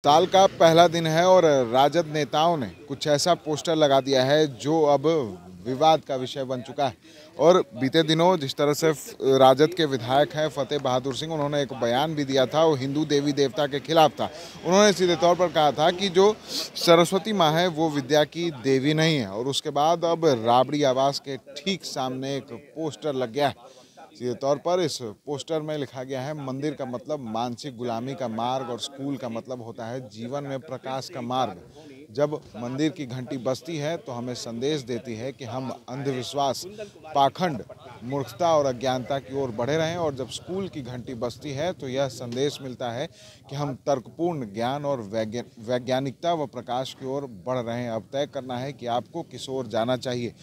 साल का पहला दिन है और राजद नेताओं ने कुछ ऐसा पोस्टर लगा दिया है जो अब विवाद का विषय बन चुका है। और बीते दिनों जिस तरह से राजद के विधायक हैं फतेह बहादुर सिंह, उन्होंने एक बयान भी दिया था, वो हिंदू देवी देवता के खिलाफ था। उन्होंने सीधे तौर पर कहा था कि जो सरस्वती माँ है वो विद्या की देवी नहीं है। और उसके बाद अब राबड़ी आवास के ठीक सामने एक पोस्टर लग गया है। सीधे तौर पर इस पोस्टर में लिखा गया है, मंदिर का मतलब मानसिक गुलामी का मार्ग और स्कूल का मतलब होता है जीवन में प्रकाश का मार्ग। जब मंदिर की घंटी बजती है तो हमें संदेश देती है कि हम अंधविश्वास, पाखंड, मूर्खता और अज्ञानता की ओर बढ़े रहें। और जब स्कूल की घंटी बजती है तो यह संदेश मिलता है कि हम तर्कपूर्ण ज्ञान और वैज्ञानिकता व प्रकाश की ओर बढ़ रहे हैं। अब तय करना है कि आपको किस ओर जाना चाहिए।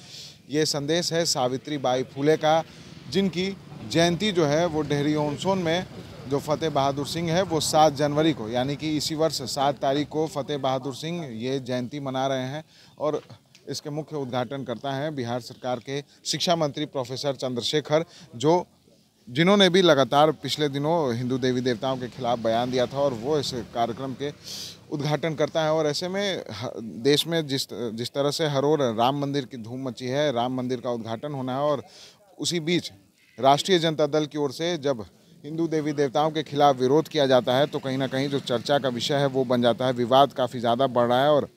ये संदेश है सावित्री बाई फुले का, जिनकी जयंती जो है वो डेहरी ऑन सोन में जो फतेह बहादुर सिंह है वो 7 जनवरी को, यानी कि इसी वर्ष 7 तारीख को फतेह बहादुर सिंह ये जयंती मना रहे हैं। और इसके मुख्य उद्घाटन करता है बिहार सरकार के शिक्षा मंत्री प्रोफेसर चंद्रशेखर, जिन्होंने भी लगातार पिछले दिनों हिंदू देवी देवताओं के खिलाफ बयान दिया था, और वो इस कार्यक्रम के उद्घाटन करता है। और ऐसे में देश में जिस तरह से हर ओर राम मंदिर की धूम मची है, राम मंदिर का उद्घाटन होना है, और उसी बीच राष्ट्रीय जनता दल की ओर से जब हिंदू देवी देवताओं के खिलाफ विरोध किया जाता है तो कहीं ना कहीं जो चर्चा का विषय है वो बन जाता है। विवाद काफ़ी ज़्यादा बढ़ रहा है। और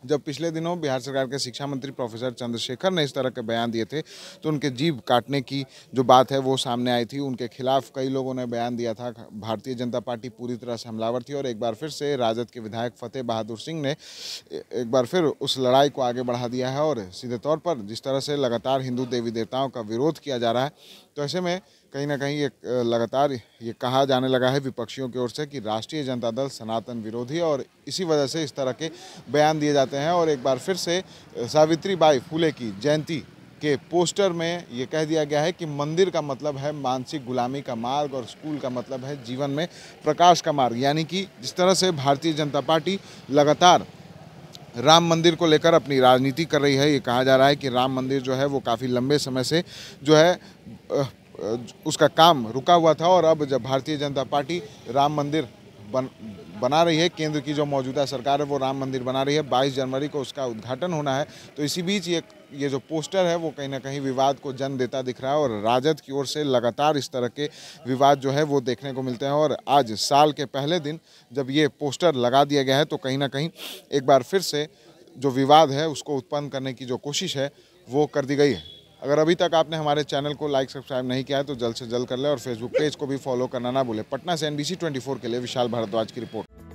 जब पिछले दिनों बिहार सरकार के शिक्षा मंत्री प्रोफेसर चंद्रशेखर ने इस तरह के बयान दिए थे तो उनके जीभ काटने की जो बात है वो सामने आई थी। उनके खिलाफ कई लोगों ने बयान दिया था। भारतीय जनता पार्टी पूरी तरह से हमलावर थी और एक बार फिर से राजद के विधायक फतेह बहादुर सिंह ने एक बार फिर उस लड़ाई को आगे बढ़ा दिया है। और सीधे तौर पर जिस तरह से लगातार हिंदू देवी देवताओं का विरोध किया जा रहा है, तो ऐसे में कहीं ना कहीं ये लगातार ये कहा जाने लगा है विपक्षियों की ओर से कि राष्ट्रीय जनता दल सनातन विरोधी है, और इसी वजह से इस तरह के बयान दिए जाते हैं। और एक बार फिर से सावित्री बाई फुले की जयंती के पोस्टर में ये कह दिया गया है कि मंदिर का मतलब है मानसिक गुलामी का मार्ग और स्कूल का मतलब है जीवन में प्रकाश का मार्ग। यानी कि जिस तरह से भारतीय जनता पार्टी लगातार राम मंदिर को लेकर अपनी राजनीति कर रही है, ये कहा जा रहा है कि राम मंदिर जो है वो काफ़ी लंबे समय से जो है उसका काम रुका हुआ था, और अब जब भारतीय जनता पार्टी राम मंदिर बना रही है, केंद्र की जो मौजूदा सरकार है वो राम मंदिर बना रही है, 22 जनवरी को उसका उद्घाटन होना है। तो इसी बीच ये जो पोस्टर है वो कहीं ना कहीं विवाद को जन्म देता दिख रहा है, और राजद की ओर से लगातार इस तरह के विवाद जो है वो देखने को मिलते हैं। और आज साल के पहले दिन जब ये पोस्टर लगा दिया गया है तो कहीं ना कहीं एक बार फिर से जो विवाद है उसको उत्पन्न करने की जो कोशिश है वो कर दी गई है। अगर अभी तक आपने हमारे चैनल को लाइक सब्सक्राइब नहीं किया है तो जल्द से जल्द कर ले, और फेसबुक पेज को भी फॉलो करना ना भूलें। पटना से NBC 24 के लिए विशाल भारद्वाज की रिपोर्ट।